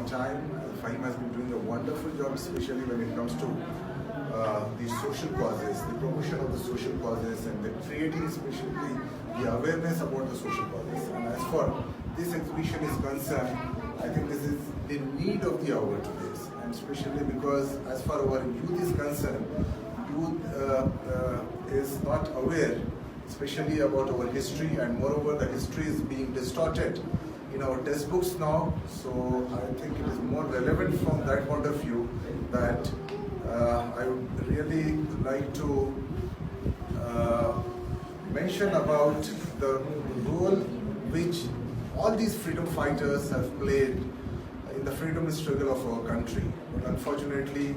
long time. Fahim has been doing a wonderful job, especially when it comes to the social causes, the promotion of the social causes, and the creating especially the awareness about the social causes. And as far this exhibition is concerned, I think this is the need of the hour today, and especially because as far our youth is concerned, youth is not aware, especially about our history, and moreover the history is being distorted in our textbooks now. So I think it is more relevant from that point of view that I would really like to mention about the role which all these freedom fighters have played in the freedom struggle of our country. But unfortunately,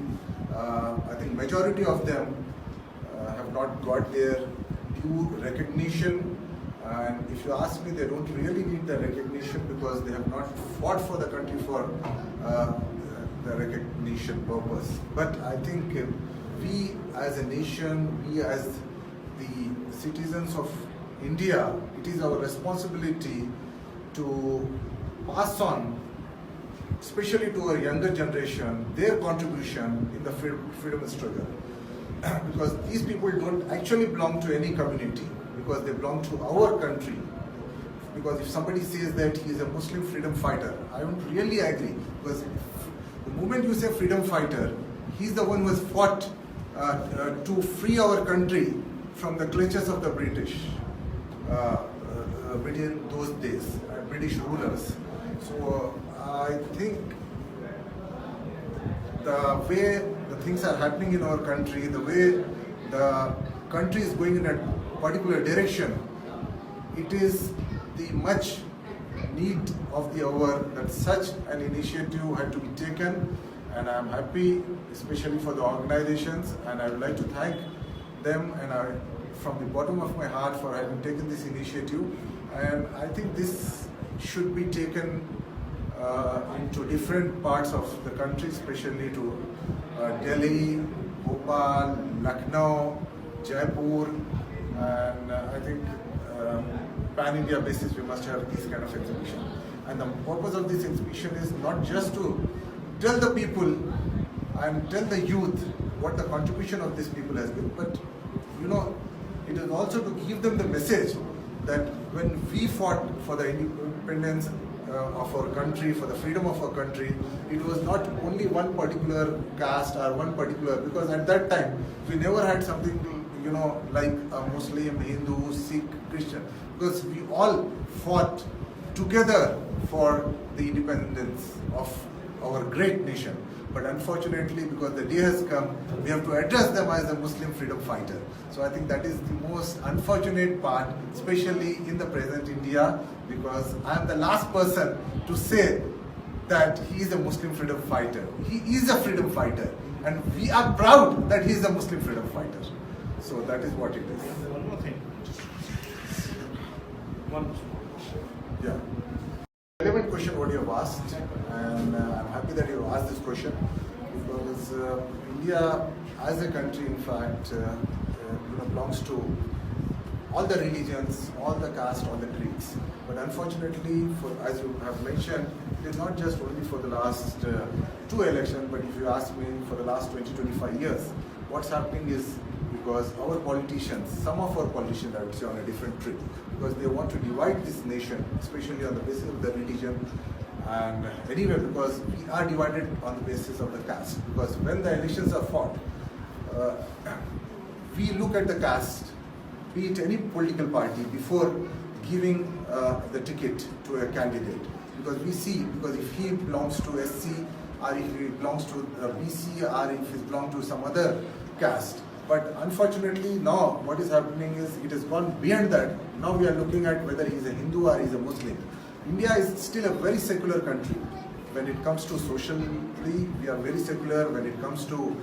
I think majority of them have not got their due recognition, and if you ask me, they don't really need the recognition because they have not fought for the country for the recognition purpose. But I think we as a nation, we as the citizens of India, it is our responsibility to pass on, especially to our younger generation, their contribution in the freedom struggle. Because these people don't actually belong to any community, because they belong to our country. Because if somebody says that he is a Muslim freedom fighter, I don't really agree. Because the moment you say freedom fighter, he's the one who has fought to free our country from the clutches of the British within those days, British rulers. So I think the way the things are happening in our country, the way the country is going in a particular direction, it is the much need of the hour that such an initiative had to be taken, and I am happy, especially for the organizations, and I would like to thank them and from the bottom of my heart for having taken this initiative. And I think this should be taken into different parts of the country, especially to Delhi, Bhopal, Lucknow, Jaipur, and I think pan-India basis we must have this kind of exhibition. And the purpose of this exhibition is not just to tell the people and tell the youth what the contribution of these people has been, but it is also to give them the message that when we fought for the independence of our country, for the freedom of our country, it was not only one particular caste or one particular, because at that time we never had something like a Muslim, Hindu, Sikh, Christian, because we all fought together for the independence of our great nation. But unfortunately, because the day has come, we have to address them as a Muslim freedom fighter. So I think that is the most unfortunate part, especially in the present India, because I am the last person to say that he is a Muslim freedom fighter. He is a freedom fighter, and we are proud that he is a Muslim freedom fighter. So that is what it is. One more thing. Yeah. Relevant question what you have asked, and I'm happy that you have asked this question, because India as a country, in fact, belongs to all the religions, all the castes, all the creeds. But unfortunately, as you have mentioned, it is not just only for the last two elections, but if you ask me, for the last 20-25 years, what's happening is because our politicians, some of our politicians, I would say, on a different trip, because they want to divide this nation, especially on the basis of the religion. And anyway, because we are divided on the basis of the caste, because when the elections are fought, we look at the caste, be it any political party, before giving the ticket to a candidate. Because we see, because if he belongs to SC, or if he belongs to BC, or if he belongs to some other caste. But unfortunately now what is happening is it has gone beyond that. Now we are looking at whether he is a Hindu or he is a Muslim. India is still a very secular country. When it comes to socially, we are very secular. When it comes to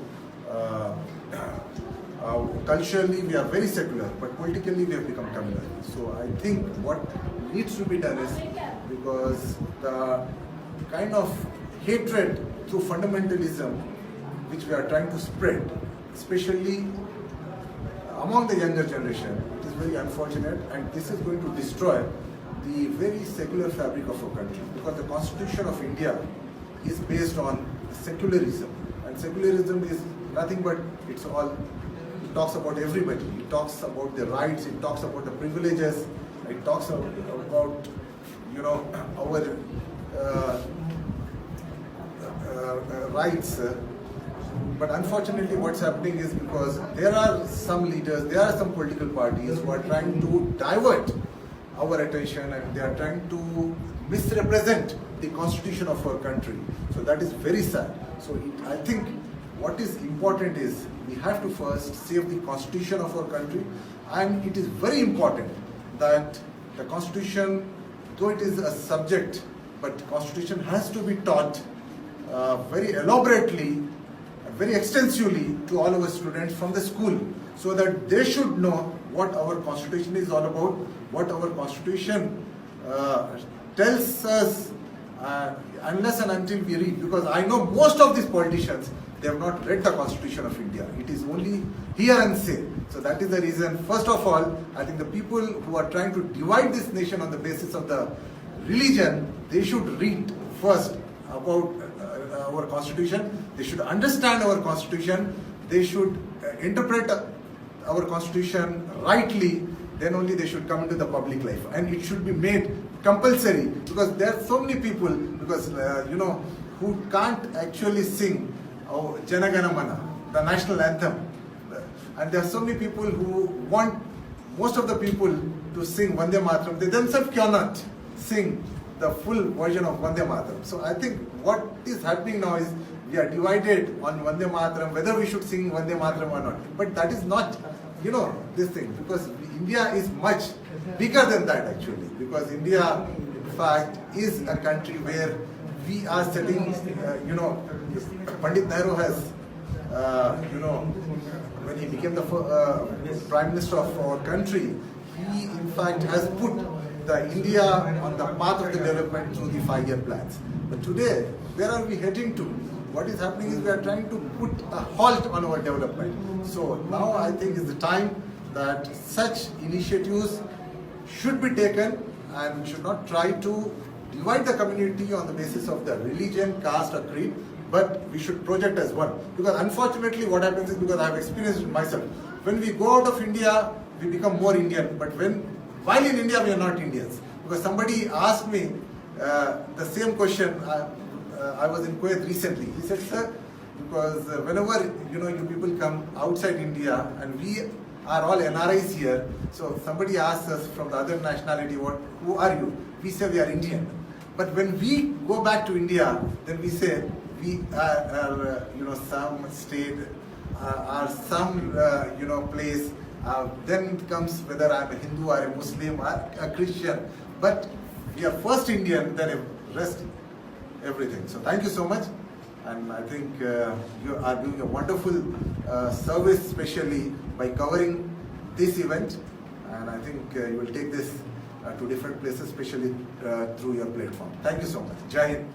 culturally, we are very secular. But politically, we have become communal. So I think what needs to be done is, because the kind of hatred through fundamentalism which we are trying to spread, especially among the younger generation, it is very unfortunate, and this is going to destroy the very secular fabric of our country. Because the Constitution of India is based on secularism, and secularism is nothing but it talks about everybody. It talks about the rights. It talks about the privileges. It talks about our rights. But unfortunately, what's happening is because there are some leaders, there are some political parties who are trying to divert our attention, and they are trying to misrepresent the constitution of our country. So that is very sad. So I think what is important is we have to first save the constitution of our country, and it is very important that the constitution, though it is a subject, but constitution has to be taught very elaborately, very extensively to all our students from the school, so that they should know what our constitution is all about, what our constitution tells us, unless and until we read. Because I know most of these politicians, they have not read the Constitution of India. It is only hear and say. So that is the reason. First of all, I think the people who are trying to divide this nation on the basis of the religion, they should read first about our Constitution. They should understand our Constitution. They should interpret our Constitution rightly. Then only they should come into the public life, and it should be made compulsory, because there are so many people, because who can't actually sing Jana Gana Mana, the national anthem, and there are so many people who want most of the people to sing Vande Mataram. They themselves cannot sing the full version of Vande Mataram. So I think what is happening now is we are divided on Vande Mataram, whether we should sing Vande Mataram or not. But that is not, this thing, because India is much bigger than that actually. Because India, in fact, is a country where we are setting, Pandit Nehru has, when he became the Prime Minister of our country, he in fact has put the India on the path of the development through the 5-year plans. But today, where are we heading to? What is happening is we are trying to put a halt on our development. So now I think is the time that such initiatives should be taken, and we should not try to divide the community on the basis of the religion, caste or creed, but we should project as one. Because unfortunately what happens is, because I have experienced it myself, when we go out of India, we become more Indian, but while in India we are not Indians. Because somebody asked me the same question, I was in Kuwait recently. He said, sir, because whenever you people come outside India, and we are all NRIs here, so somebody asks us from the other nationality, who are you? We say we are Indian. But when we go back to India, then we say we are some state or some place. Then comes whether I am a Hindu or a Muslim or a Christian. But we are first Indian, then rest everything. So thank you so much, and I think you are doing a wonderful service, especially by covering this event, and I think you will take this to different places, especially through your platform. Thank you so much. Jai Hind.